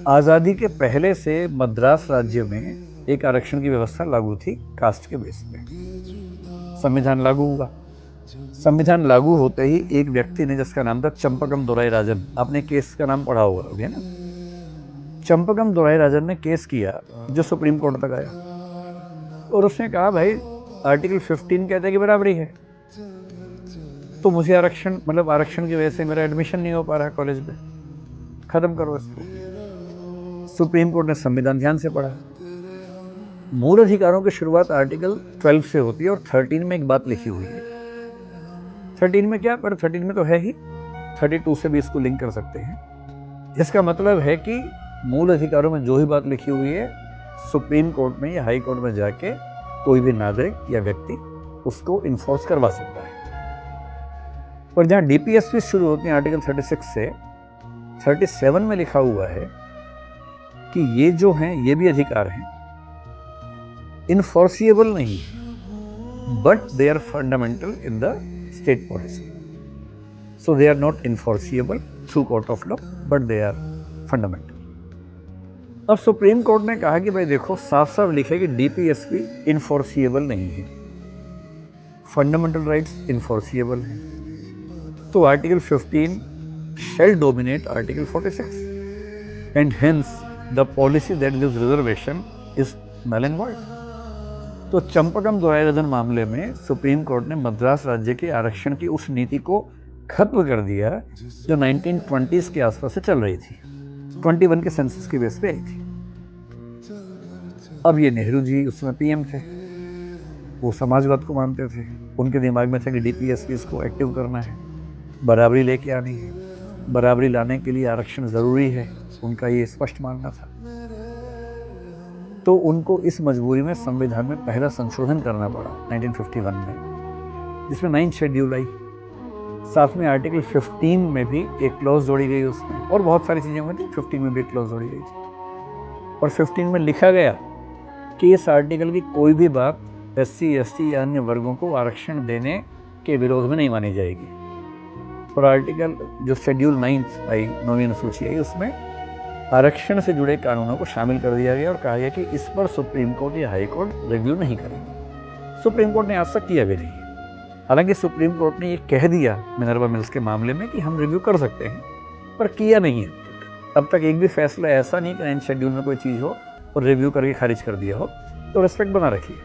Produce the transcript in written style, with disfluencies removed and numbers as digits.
आज़ादी के पहले से मद्रास राज्य में एक आरक्षण की व्यवस्था लागू थी कास्ट के बेस पे। संविधान लागू हुआ। संविधान लागू होते ही एक व्यक्ति ने, जिसका नाम था चंपकम दोराई राजन, आपने केस का नाम पढ़ा होगा ना। चंपकम दोराई राजन ने केस किया जो सुप्रीम कोर्ट तक आया और उसने कहा भाई आर्टिकल 15 कहता है कि बराबरी है, तो मुझे आरक्षण की वजह से मेरा एडमिशन नहीं हो पा रहा है कॉलेज में, खत्म करो इसको। सुप्रीम कोर्ट ने संविधान ध्यान से पढ़ा। मूल अधिकारों की शुरुआत आर्टिकल 12 से होती है और 13 में एक बात लिखी हुई है। 13 में क्या, पर 13 में तो है ही, 32 से भी इसको लिंक कर सकते हैं। इसका मतलब है कि मूल अधिकारों में जो ही बात लिखी हुई है, सुप्रीम कोर्ट में या हाई कोर्ट में जाके कोई भी नागरिक या व्यक्ति उसको इन्फोर्स करवा सकता है। पर जहाँ डीपीएसपी शुरू होती है आर्टिकल 36 से, 37 में लिखा हुआ है कि ये जो हैं ये भी अधिकार हैं, इनफोर्सिएबल नहीं, but they are fundamental in the state policy. So they are not enforceable through court of law, but they are fundamental. अब सुप्रीम कोर्ट ने कहा कि भाई देखो, साफ साफ लिखा है कि डीपीएसपी इनफोर्सिएबल नहीं है, फंडामेंटल राइट्स इनफोर्सिएबल हैं। तो article 15 shall dominate Article 46, and hence the policy that gives reservation is null and void. तो चंपकम दोराई राजन मामले में सुप्रीम कोर्ट ने मद्रास राज्य के आरक्षण की उस नीति को खत्म कर दिया जो 1920s के आसपास से चल रही थी, 21 के सेंसस की बेस पे आई थी। अब ये नेहरू जी उसमें पीएम थे, वो समाजवाद को मानते थे, उनके दिमाग में था कि डीपीएसपी को एक्टिव करना है, बराबरी लेके आनी है, बराबरी लाने के लिए आरक्षण ज़रूरी है, उनका ये स्पष्ट मानना था। तो उनको इस मजबूरी में संविधान में पहला संशोधन करना पड़ा 1951 में, जिसमें 9th शेड्यूल आई। साथ में आर्टिकल 15 में भी एक क्लॉज जोड़ी गई उसमें, और बहुत सारी चीज़ें हुई थी, 15 में भी एक क्लॉज जोड़ी गई थी। और 15 में लिखा गया कि इस आर्टिकल की कोई भी बात SC, ST या अन्य वर्गों को आरक्षण देने के विरोध में नहीं मानी जाएगी। और आर्टिकल जो शेड्यूल 9th आई, 9वीं अनुसूची आई, उसमें आरक्षण से जुड़े कानूनों को शामिल कर दिया गया और कहा गया कि इस पर सुप्रीम कोर्ट या हाई कोर्ट रिव्यू नहीं करेंगे। सुप्रीम कोर्ट ने आज तक किया भी नहीं। हालांकि सुप्रीम कोर्ट ने ये कह दिया मिनर्वा मिल्स के मामले में कि हम रिव्यू कर सकते हैं, पर किया नहीं है। अब तक एक भी फैसला ऐसा नहीं कि 9th शेड्यूल में कोई चीज़ हो और रिव्यू करके खारिज कर दिया हो। तो रिस्पेक्ट बना रखिए।